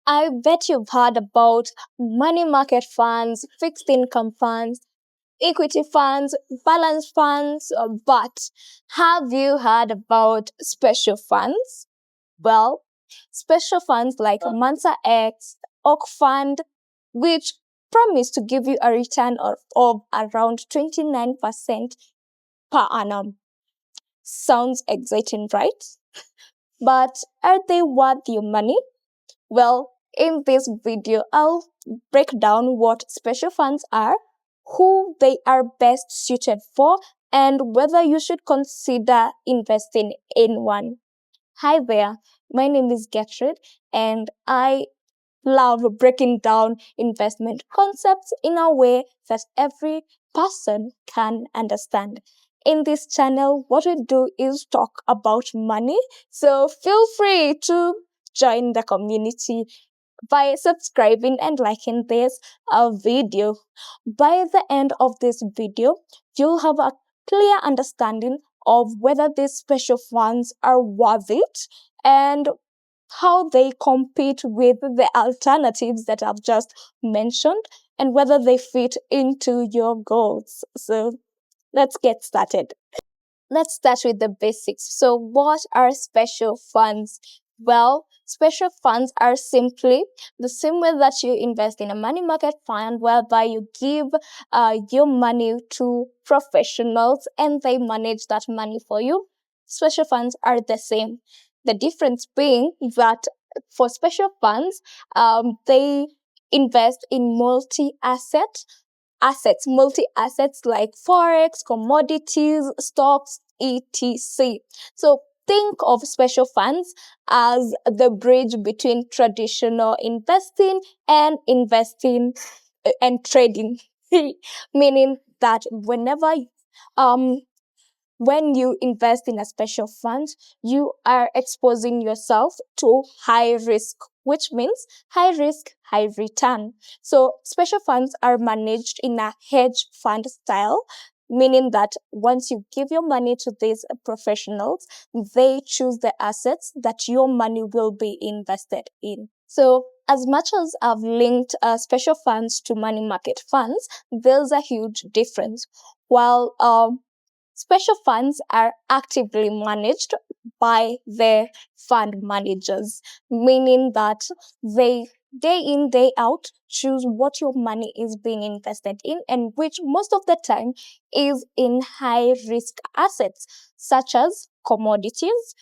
I bet you've heard about money market funds, fixed income funds, equity funds, balance funds, but have you heard about special funds? Well, special funds like Mansa X, Oak Fund, which promise to give you a return of around 29% per annum. Sounds exciting, right? But are they worth your money? Well, in this video, I'll break down what special funds are, who they are best suited for, and whether you should consider investing in one. Hi there, my name is Gertrude, and I love breaking down investment concepts in a way that every person can understand. In this channel, what we do is talk about money, so feel free to join the community by subscribing and liking this video. By the end of this video, you'll have a clear understanding of whether these special funds are worth it and how they compete with the alternatives that I've just mentioned and whether they fit into your goals. So let's get started. Let's start with the basics. So, what are special funds? Well, special funds are simply the same way that you invest in a money market fund, whereby you give your money to professionals and they manage that money for you. Special funds are the same. The difference being that for special funds, they invest in multi assets like forex, commodities, stocks, etc. So think of special funds as the bridge between traditional investing and investing and trading, meaning that um when you invest in a special fund, you are exposing yourself to high risk, which means high risk, high return. So special funds are managed in a hedge fund style, meaning that once you give your money to these professionals, they choose the assets that your money will be invested in. So as much as I've linked special funds to money market funds, there's a huge difference. While special funds are actively managed by the fund managers, meaning that they day in, day out choose what your money is being invested in, and which most of the time is in high risk assets such as commodities,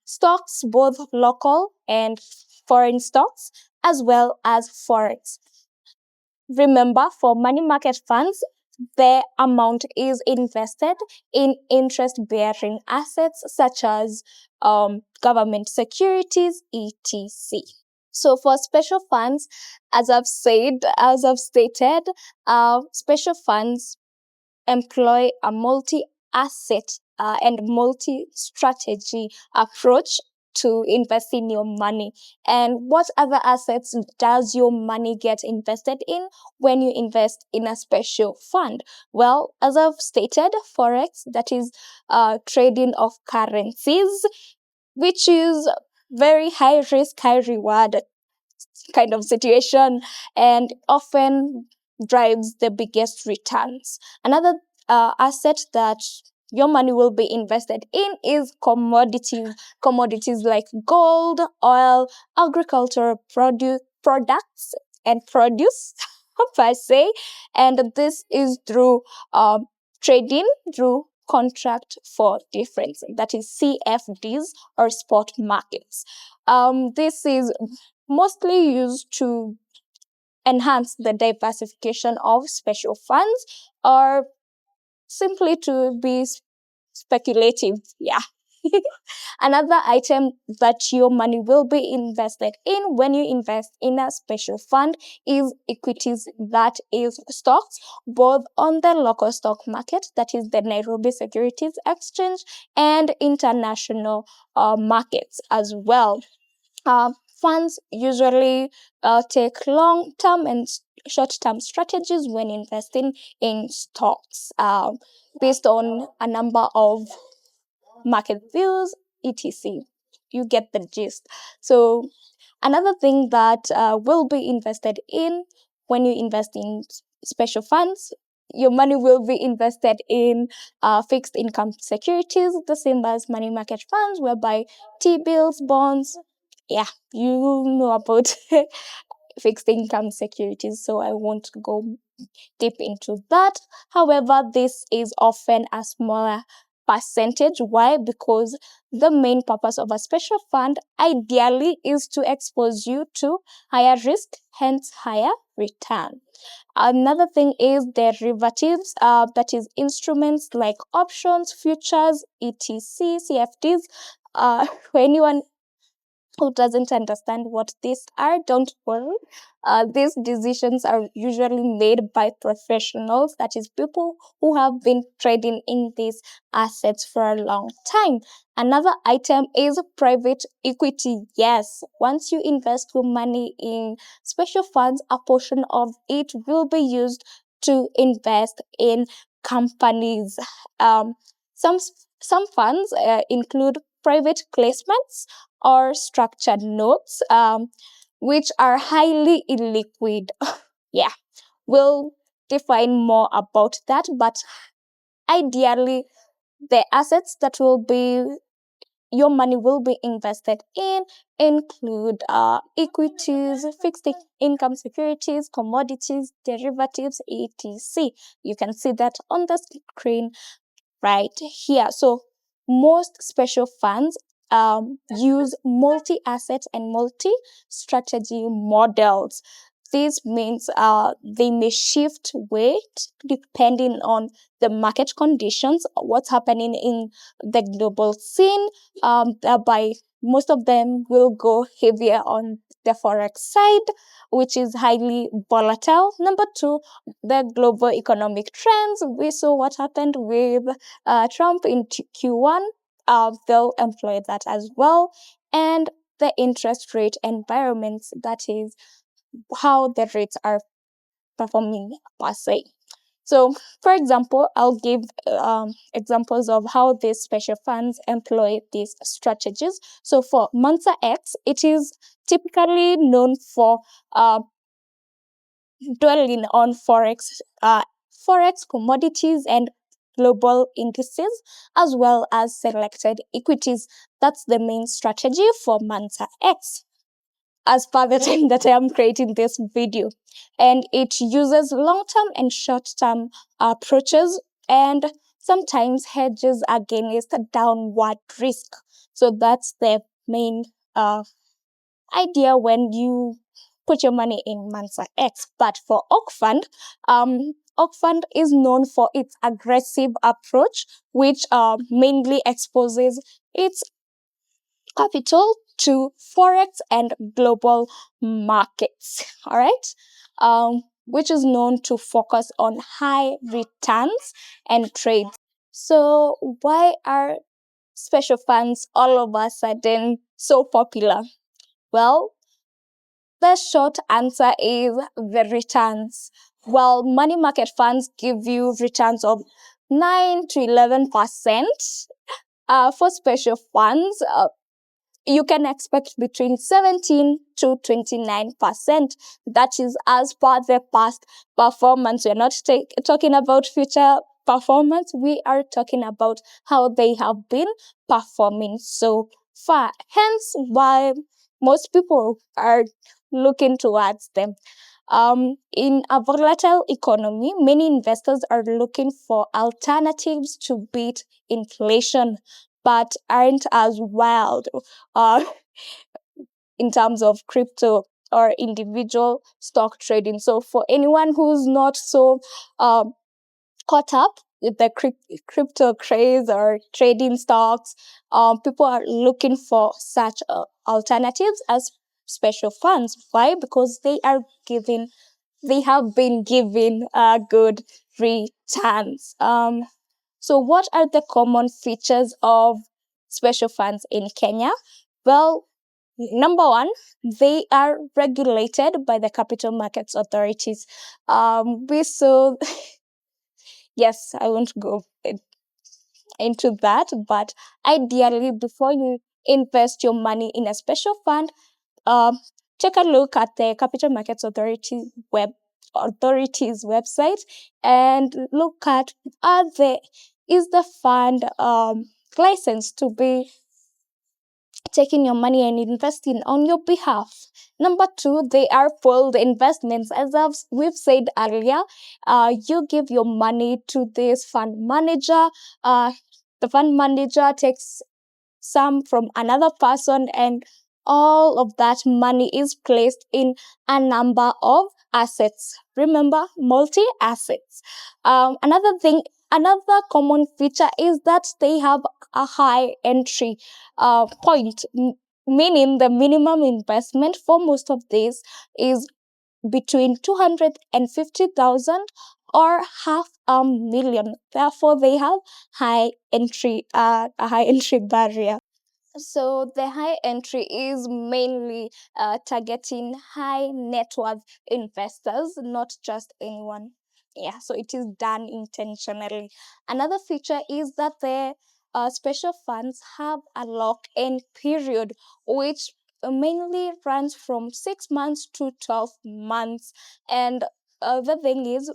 stocks, both local and foreign stocks, as well as forex. Remember, for money market funds, the amount is invested in interest bearing assets such as government securities, etc. So for special funds, as I've stated, special funds employ a multi-asset and multi-strategy approach to invest in your money. And what other assets does your money get invested in when you invest in a special fund? Well, as I've stated, forex, that is trading of currencies, which is very high risk, high reward kind of situation and often drives the biggest returns. Another asset that your money will be invested in is commodities like gold, oil, agricultural products and produce per se, and this is through trading through contract for difference, that is CFDs or spot markets. This is mostly used to enhance the diversification of special funds or simply to be speculative. Yeah. Another item that your money will be invested in when you invest in a special fund is equities, that is stocks, both on the local stock market, that is the Nairobi Securities Exchange, and international markets as well. Funds usually take long-term and short-term strategies when investing in stocks based on a number of market views, etc. You get the gist. So Another thing that will be invested in when you invest in special funds, your money will be invested in fixed income securities, the same as money market funds, whereby T bills, bonds, yeah, you know about fixed income securities, so I won't go deep into that. However, this is often a smaller percentage. Why? Because the main purpose of a special fund ideally is to expose you to higher risk, hence higher return. Another thing is derivatives, that is instruments like options, futures, etc., CFDs. For anyone who doesn't understand what these are, don't worry. These decisions are usually made by professionals, that is, people who have been trading in these assets for a long time. Another item is private equity. Yes, once you invest your money in special funds, a portion of it will be used to invest in companies. Um, some some funds include private placements or structured notes, which are highly illiquid. Yeah, we'll define more about that, but ideally, the assets that will be your money will be invested in include equities, fixed income securities, commodities, derivatives, etc. You can see that on the screen right here. So most special funds use multi-asset and multi-strategy models. This means they may shift weight depending on the market conditions, what's happening in the global scene. Thereby, most of them will go heavier on the forex side, which is highly volatile. Number two, the global economic trends. We saw what happened with Trump in Q1. They'll employ that as well. And the interest rate environments, that is how the rates are performing per se. So, for example, I'll give examples of how these special funds employ these strategies. So, for Mansa X, it is typically known for dwelling on forex commodities and global indices, as well as selected equities. That's the main strategy for Mansa X as per the time that I am creating this video. And it uses long-term and short-term approaches and sometimes hedges against downward risk. So that's the main idea when you put your money in Mansa X. But for Oak Fund is known for its aggressive approach, which mainly exposes its capital to forex and global markets. All right, which is known to focus on high returns and trades. So why are special funds all of a sudden so popular? Well, the short answer is the returns. Well, money market funds give you returns of 9 to 11%. For special funds, you can expect between 17 to 29%. That is as per the past performance. We're not talking about future performance. We are talking about how they have been performing so far. Hence, why most people are looking towards them. In a volatile economy, many investors are looking for alternatives to beat inflation, but aren't as wild uh, in terms of crypto or individual stock trading. So, for anyone who's not so caught up with the crypto craze or trading stocks, people are looking for such alternatives as special funds. Why? Because they have been given good returns. So, what are the common features of special funds in Kenya? Well, number one, they are regulated by the capital markets authorities. We saw, yes, I won't go into that, but ideally, before you invest your money in a special fund, take a look at the Capital Markets Authority's website and look at is the fund licensed to be taking your money and investing on your behalf. Number two, they are pooled investments. As we've said earlier, you give your money to this fund manager. The fund manager takes some from another person, and all of that money is placed in a number of assets. Remember, multi assets. Another common feature is that they have a high entry point, meaning the minimum investment for most of these is between 250,000 or half a million. Therefore, they have a high entry barrier. So the high entry is mainly targeting high net worth investors, not just anyone. Yeah, so it is done intentionally. Another feature is that the special funds have a lock-in period, which mainly runs from 6 months to 12 months. And the thing is,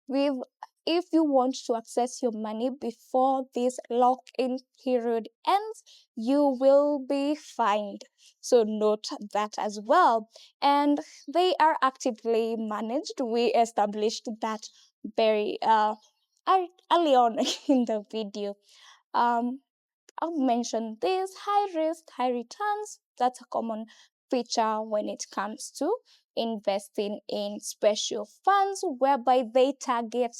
with if you want to access your money before this lock-in period ends, you will be fined. So note that as well. And they are actively managed. We established that very early on in the video. I've mentioned this high risk, high returns. That's a common feature when it comes to investing in special funds, whereby they target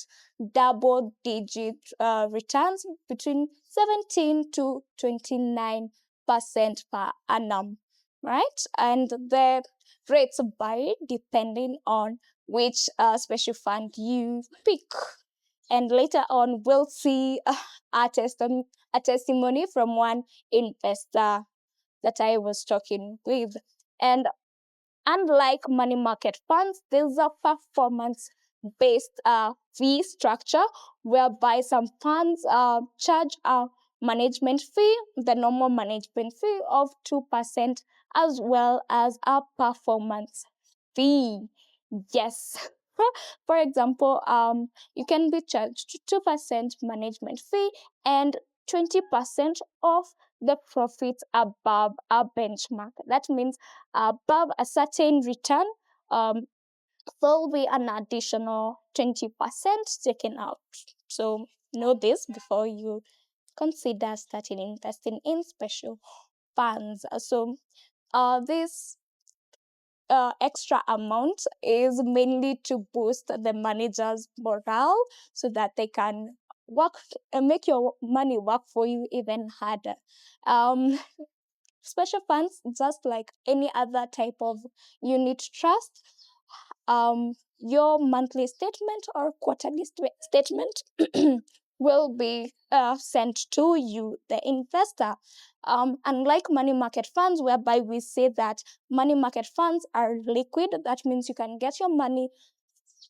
double digit returns between 17 to 29% per annum, right? And the rates vary depending on which special fund you pick. And later on, we'll see a testimony from one investor that I was talking with. And unlike money market funds, there's a performance based fee structure whereby some funds charge a management fee, the normal management fee of 2%, as well as a performance fee. Yes. For example, you can be charged 2% management fee and 20% of the profits above a benchmark. That means above a certain return, there will be an additional 20% taken out. So know this before you consider starting investing in special funds. So this extra amount is mainly to boost the manager's morale so that they can make your money work for you even harder. Um, Special funds, just like any other type of unit trust, your monthly statement or quarterly statement will be sent to you, the investor. Unlike money market funds, whereby we say that money market funds are liquid, that means you can get your money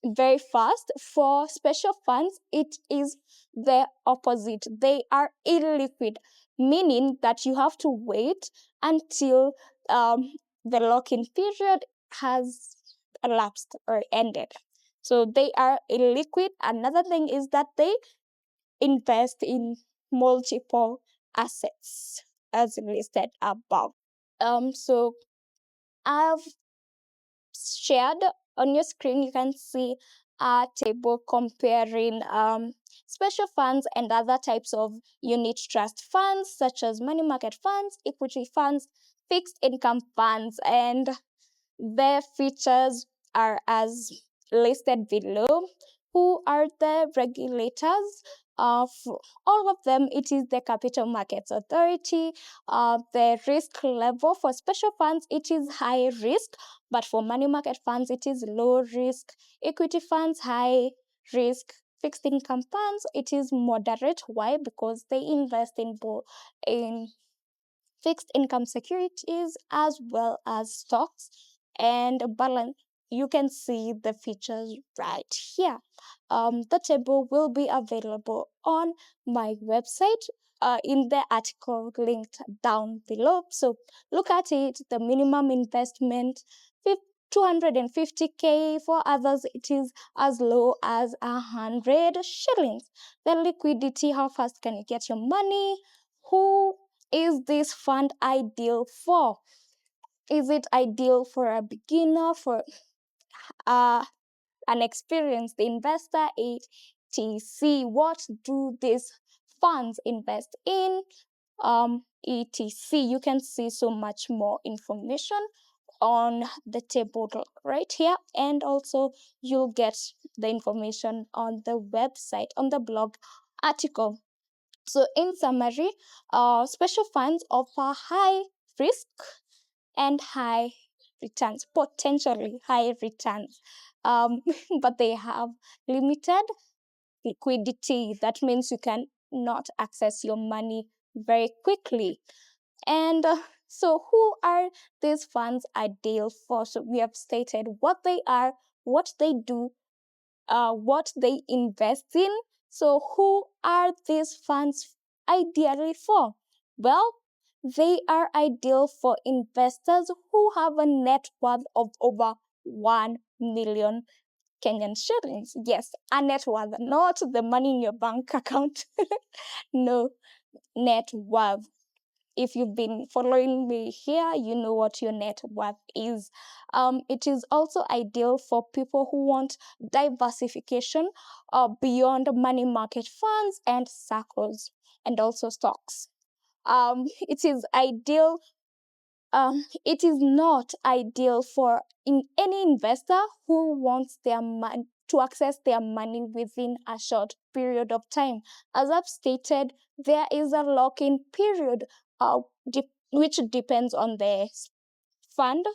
very fast. For special funds, it is the opposite. They are illiquid, meaning that you have to wait until the lock-in period has elapsed or ended. So they are illiquid. Another thing is that they invest in multiple assets as listed above. So I've shared on your screen, you can see a table comparing special funds and other types of unit trust funds, such as money market funds, equity funds, fixed income funds, and their features are as listed below. Who are the regulators? Of all of them, it is the Capital Markets Authority. The risk level for special funds, it is high risk, but for money market funds, it is low risk. Equity funds, high risk. Fixed income funds, it is moderate. Why? Because they invest in fixed income securities as well as stocks and balance. You can see the features right here. The table will be available on my website. in the article linked down below. So look at it. The minimum investment, 250K. For others, it is as low as 100 shillings. The liquidity, how fast can you get your money? Who is this fund ideal for? Is it ideal for a beginner, for an experienced investor, etc.? What do these funds invest in? etc. You can see so much more information on the table right here, and also you'll get the information on the website, on the blog article. So in summary, special funds offer high risk and high returns, potentially high returns, but they have limited liquidity. That means you can not access your money very quickly. And so who are these funds ideal for? So we have stated what they are, what they do, what they invest in. So who are these funds ideally for? Well, they are ideal for investors who have a net worth of over 1 million Kenyan shillings. Yes, a net worth, not the money in your bank account. No, net worth. If you've been following me here, you know what your net worth is. It is also ideal for people who want diversification beyond money market funds and circles, and also stocks. It is ideal. It is not ideal for any investor who wants their money to access their money within a short period of time. As I've stated, there is a lock-in period, which depends on the fund,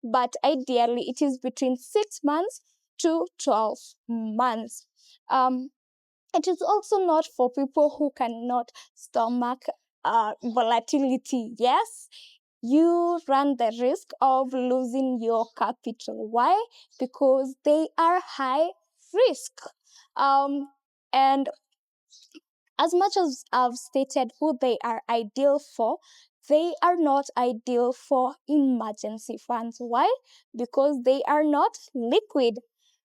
but ideally it is between 6 months to 12 months. It is also not for people who cannot stomach volatility. Yes, you run the risk of losing your capital. Why? Because they are high risk. And as much as I've stated who they are ideal for, they are not ideal for emergency funds. Why? Because they are not liquid.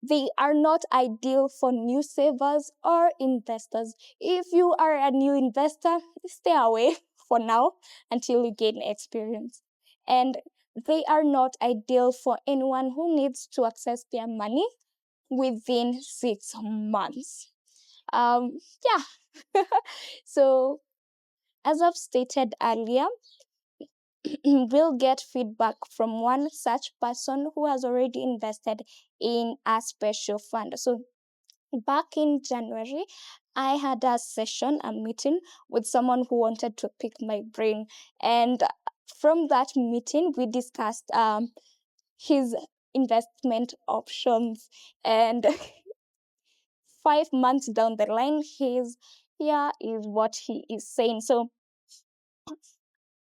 They are not ideal for new savers or investors. If you are a new investor, stay away for now until you gain experience. And they are not ideal for anyone who needs to access their money within 6 months. Yeah. So, as I've stated earlier, we'll get feedback from one such person who has already invested in a special fund. So back in January, I had a session, a meeting with someone who wanted to pick my brain. And from that meeting, we discussed his investment options. And 5 months down the line, here is what he is saying. So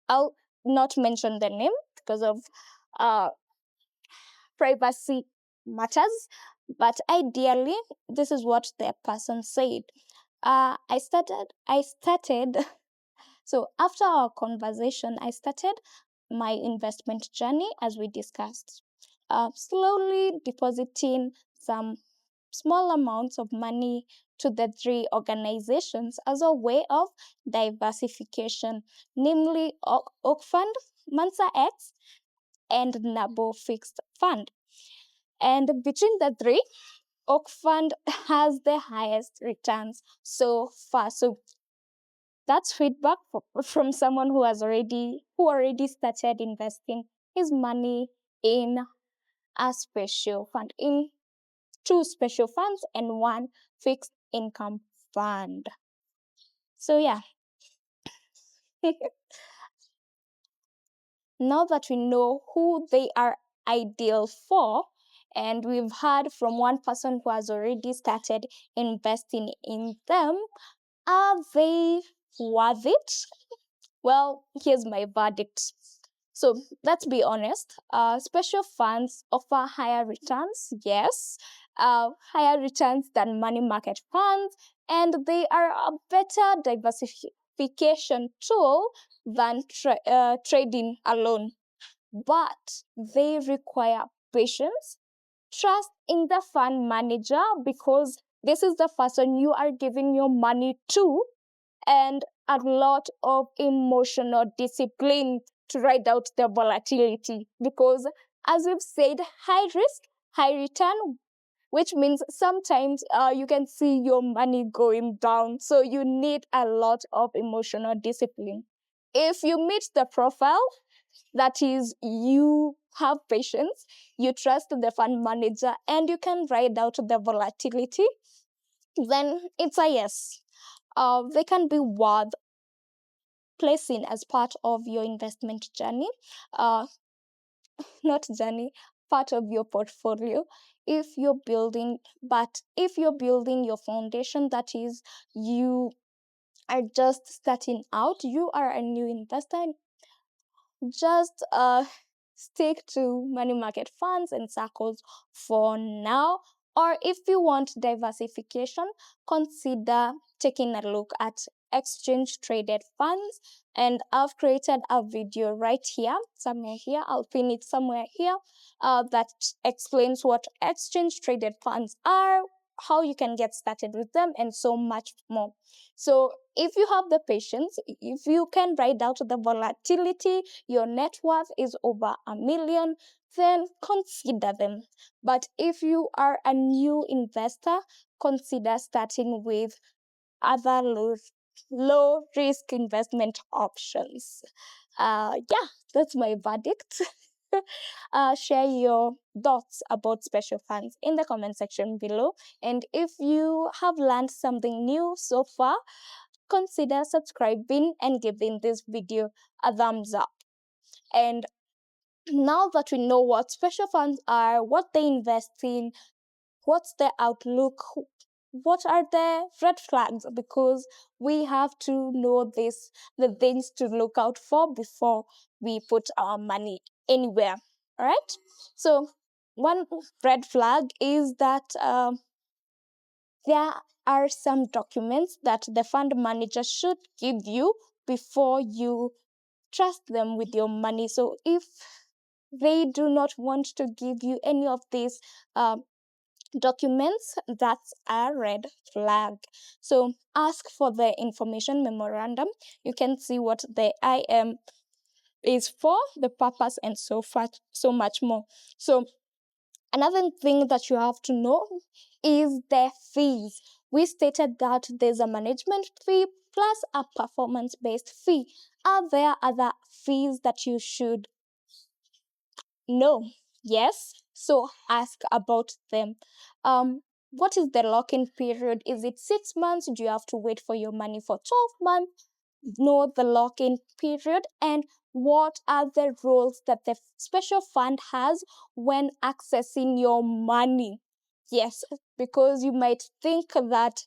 I'll not mention the name because of privacy matters, but ideally, this is what the person said. I started. So after our conversation, I started my investment journey as we discussed, slowly depositing some small amounts of money to the 3 organizations as a way of diversification, namely Oak Fund, Mansa X, and Nabo Fixed Fund. And between the 3, Oak Fund has the highest returns so far. So that's feedback from someone who already started investing his money in a special fund, in 2 special funds and 1 fixed income fund. So yeah. Now that we know who they are ideal for, and we've heard from one person who has already started investing in them, are they worth it? Well, here's my verdict. So let's be honest. Special funds offer higher returns, yes, higher returns than money market funds, and they are a better diversification tool than trading alone, but they require patience, trust in the fund manager, because this is the person you are giving your money to, and a lot of emotional discipline to ride out the volatility. Because, as we've said, high risk, high return, which means sometimes you can see your money going down. So you need a lot of emotional discipline. If you meet the profile, that is, you have patience, you trust the fund manager, and you can ride out the volatility, then it's a yes. They can be worth placing as part of your investment journey, uh, not journey, part of your portfolio. If you're building, but if you're building your foundation, that is, you are just starting out, you are a new investor, just stick to money market funds and circles for now. Or if you want diversification, consider taking a look at exchange traded funds. And I've created a video right here, somewhere here, I'll pin it somewhere here, that explains what exchange traded funds are, how you can get started with them, and so much more. So if you have the patience, if you can ride out the volatility, your net worth is over $1 million, then consider them. But if you are a new investor, consider starting with other low risk investment options. Yeah, that's my verdict. Share your thoughts about special funds in the comment section below. And if you have learned something new so far, consider subscribing and giving this video a thumbs up. And now that we know what special funds are, what they invest in, what's the outlook, what are the red flags, because we have to know the things to look out for before we put our money anywhere. All right. So one red flag is that there are some documents that the fund manager should give you before you trust them with your money. So if they do not want to give you any of these documents, that's a red flag. So ask for the information memorandum. You can see what the IM is for, the purpose, and so much more. So another thing that you have to know is the fees. We stated that there's a management fee plus a performance-based fee. Are there other fees that you should know? Yes. So ask about them. What is the lock-in period? Is it 6 months? Do you have to wait for your money for 12 months? Know the lock-in period, and what are the rules that the special fund has when accessing your money. Yes, because you might think that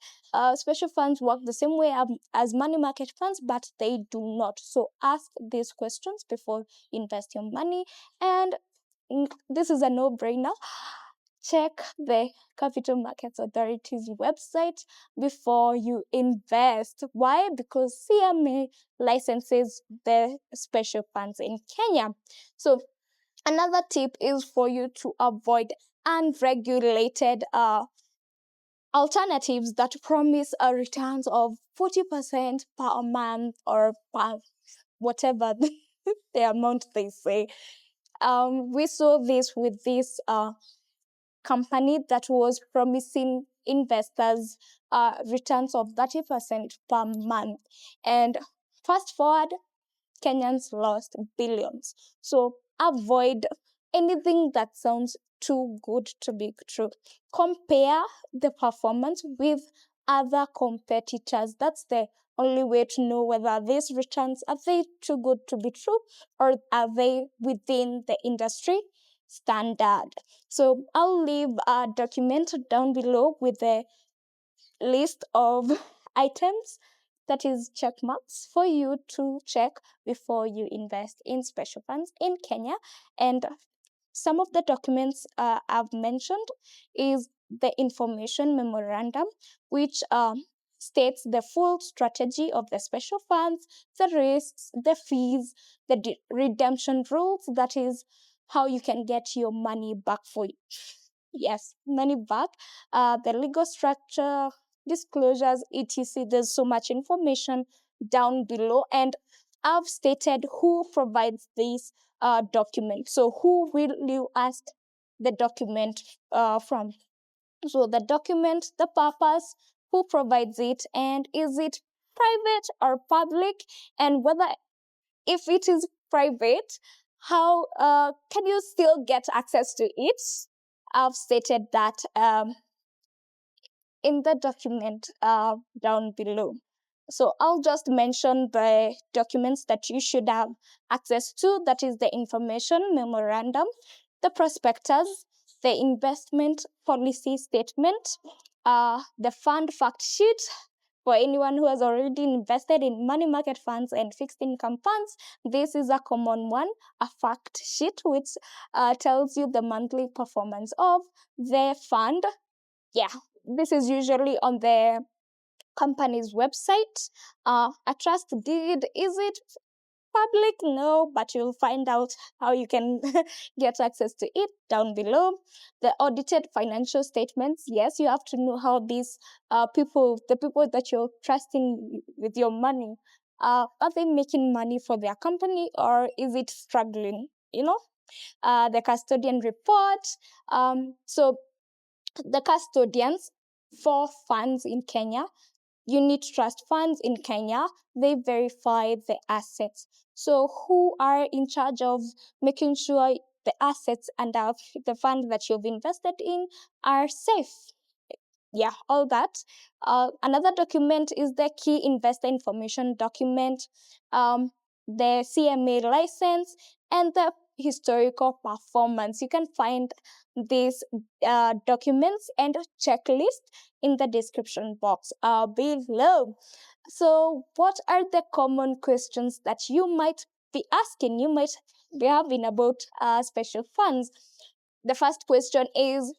special funds work the same way as money market funds, but they do not. So ask these questions before you invest your money. And this is a no-brainer. Check the Capital Markets Authority's website before you invest. Why? Because CMA licenses the special funds in Kenya. So another tip is for you to avoid unregulated alternatives that promise a returns of 40% per month or per whatever the amount they say. We saw this with this company that was promising investors returns of 30% per month. And fast forward, Kenyans lost billions. So avoid anything that sounds too good to be true. Compare the performance with other competitors. That's the only way to know whether these returns are they too good to be true, or are they within the industry standard. So I'll leave a document down below with the list of items, that is check marks, for you to check before you invest in special funds in Kenya. And some of the documents I've mentioned is the information memorandum, which states the full strategy of the special funds, the risks, the fees, the redemption rules, that is how you can get your money back for you. Yes, money back, the legal structure, disclosures, etc. There's so much information down below, and I've stated who provides this document. So who will you ask the document from? So the document, the purpose, who provides it, and is it private or public, and whether, if it is private, how can you still get access to it? I've stated that in the document down below. So I'll just mention the documents that you should have access to. That is the information memorandum, the prospectus, the investment policy statement, the fund fact sheet. For anyone who has already invested in money market funds and fixed income funds, this is a common one, a fact sheet, which tells you the monthly performance of the fund. Yeah, this is usually on the company's website. A trust deed, is it public? No, but you'll find out how you can get access to it down below. The audited financial statements, yes, you have to know how these the people that you're trusting with your money, are they making money for their company, or is it struggling? The custodian report. So the custodians for funds in Kenya, unit trust funds in Kenya, they verify the assets. So who are in charge of making sure the assets and the fund that you've invested in are safe? Yeah, all that. Another document is the key investor information document, the CMA license, and the historical performance. You can find these documents and checklist in the description box below. So what are the common questions that you might be asking, you might be having about special funds? The first question is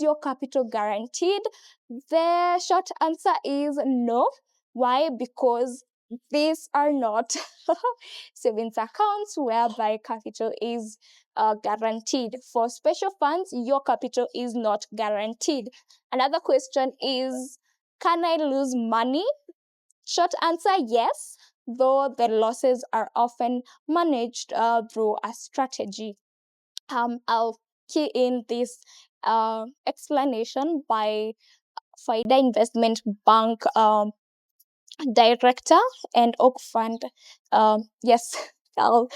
your capital guaranteed? The short answer is no. Why? Because these are not savings accounts whereby capital is guaranteed. For special funds, your capital is not guaranteed. Another question is, can I lose money? Short answer, yes, though the losses are often managed through a strategy. I'll key in this explanation by Faida Investment Bank director and Oak Fund. Yes, I'll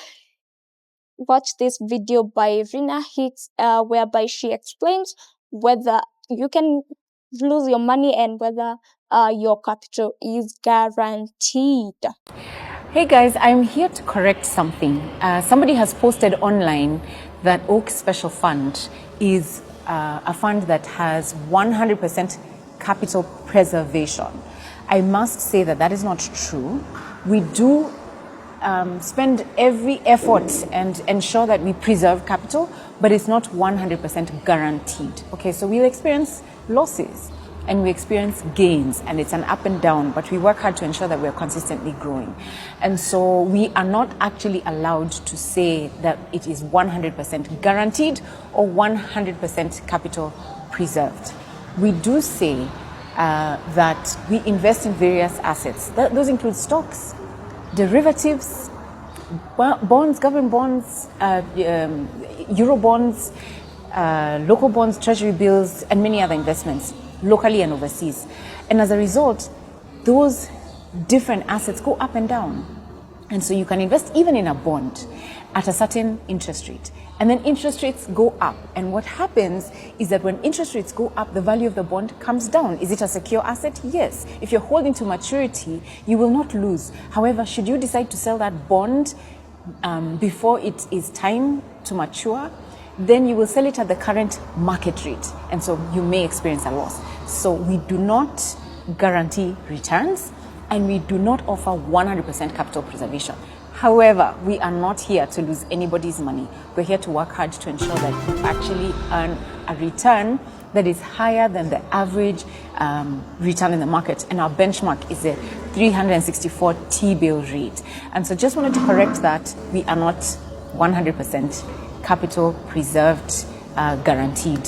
watch this video by Rina Hicks, whereby she explains whether you can lose your money and whether your capital is guaranteed. Hey guys, I'm here to correct something. Somebody has posted online that Oak Special Fund is a fund that has 100% capital preservation. I must say that that is not true. We do spend every effort and ensure that we preserve capital, but it's not 100% guaranteed. Okay, so we'll experience losses and we experience gains, and it's an up and down, but we work hard to ensure that we're consistently growing. And so we are not actually allowed to say that it is 100% guaranteed or 100% capital preserved. We do say that we invest in various assets. Those include stocks, derivatives, bonds, government bonds, euro bonds, local bonds, treasury bills, and many other investments, locally and overseas. And as a result, those different assets go up and down. And so you can invest even in a bond at a certain interest rate. And then interest rates go up. And what happens is that when interest rates go up, the value of the bond comes down. Is it a secure asset? Yes. If you're holding to maturity, you will not lose. However, should you decide to sell that bond before it is time to mature, then you will sell it at the current market rate. And so you may experience a loss. So we do not guarantee returns, and we do not offer 100% capital preservation. However, we are not here to lose anybody's money. We're here to work hard to ensure that you actually earn a return that is higher than the average return in the market, and our benchmark is a 364 T-bill rate. And so just wanted to correct that. We are not 100% capital preserved, guaranteed,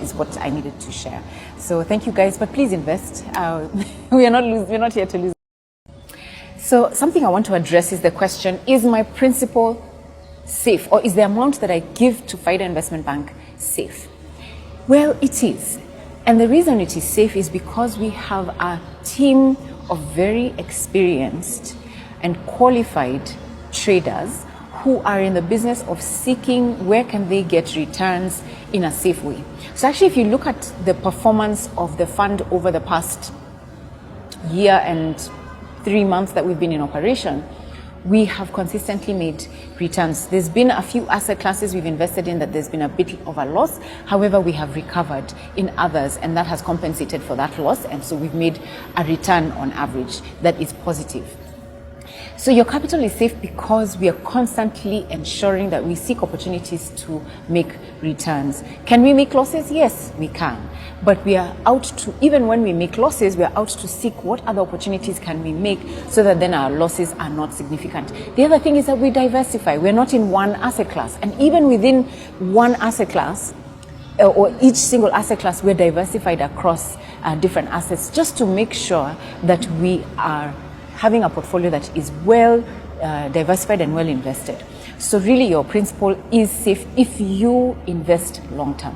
is what I needed to share. So thank you guys, but please invest. We're not here to lose. So something I want to address is the question, is my principal safe, or is the amount that I give to FIDA Investment Bank safe? Well, it is. And the reason it is safe is because we have a team of very experienced and qualified traders who are in the business of seeking where can they get returns in a safe way. So actually, if you look at the performance of the fund over the past year and 3 months that we've been in operation, we have consistently made returns. There's been a few asset classes we've invested in that there's been a bit of a loss. However, we have recovered in others, and that has compensated for that loss. And so we've made a return on average that is positive. So your capital is safe because we are constantly ensuring that we seek opportunities to make returns. Can we make losses? Yes, we can. But we are out to, even when we make losses, we are out to seek what other opportunities can we make so that then our losses are not significant. The other thing is that we diversify. We're not in one asset class. And even within one asset class, or each single asset class, we're diversified across different assets just to make sure that we are having a portfolio that is well diversified and well invested. So really your principal is safe if you invest long term.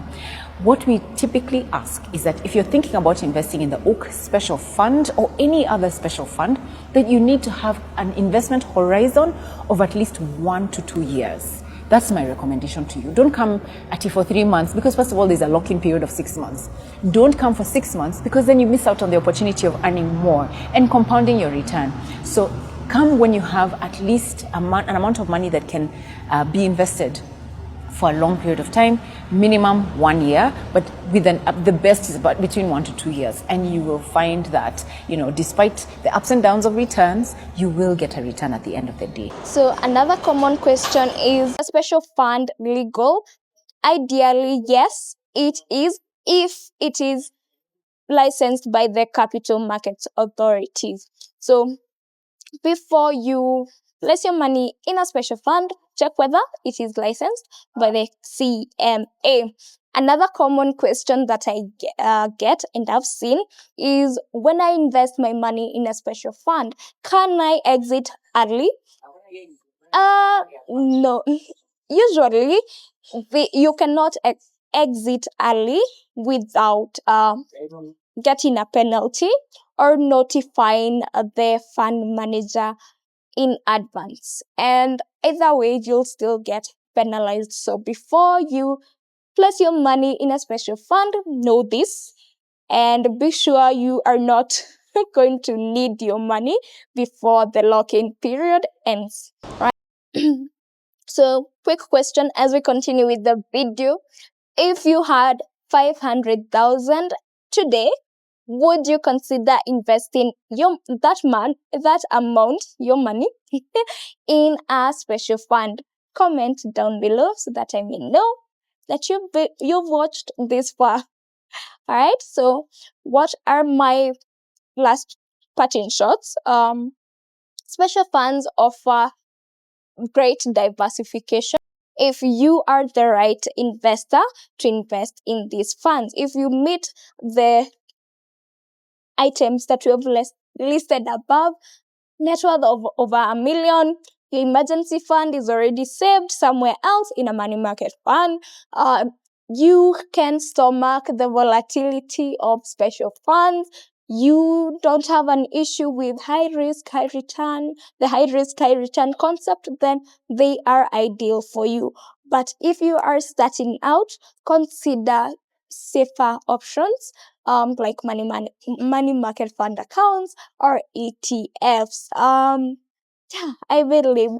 What we typically ask is that if you're thinking about investing in the Oak Special Fund or any other special fund, that you need to have an investment horizon of at least 1 to 2 years. That's my recommendation to you. Don't come at it for 3 months because first of all, there's a lock-in period of 6 months. Don't come for 6 months because then you miss out on the opportunity of earning more and compounding your return. So come when you have at least an amount of money that can be invested for a long period of time, minimum 1 year, but with the best is about between 1 to 2 years. And you will find that, despite the ups and downs of returns, you will get a return at the end of the day. So another common question is, a special fund legal? Ideally, yes, it is, if it is licensed by the capital markets authorities. So before you place your money in a special fund, check whether it is licensed by the CMA. Another common question that I get and I've seen is, when I invest my money in a special fund, can I exit early? No. Usually, you cannot exit early without getting a penalty or notifying the fund manager in advance. And either way, you'll still get penalized. So before you place your money in a special fund, know this and be sure you are not going to need your money before the lock-in period ends, right? So, quick question as we continue with the video. If you had 500,000 today, would you consider investing that amount, your money, in a special fund? Comment down below so that I may know that you've watched this far. All right. So, what are my last parting shots? Special funds offer great diversification if you are the right investor to invest in these funds. If you meet the items that we have listed above, net worth of over $1 million, your emergency fund is already saved somewhere else in a money market fund, you can stomach the volatility of special funds. You don't have an issue with high risk, high return, the high risk, high return concept, then they are ideal for you. But if you are starting out, consider safer options like money market fund accounts or ETFs. I believe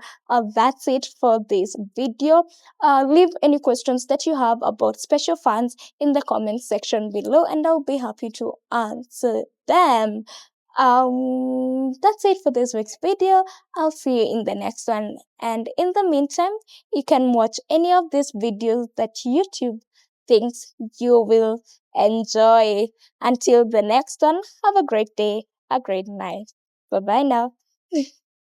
that's it for this video. Leave any questions that you have about special funds in the comment section below, and I'll be happy to answer them. That's it for this week's video. I'll see you in the next one. And in the meantime, you can watch any of these videos that YouTube things you will enjoy. Until the next one, have a great day, a great night. Bye bye now.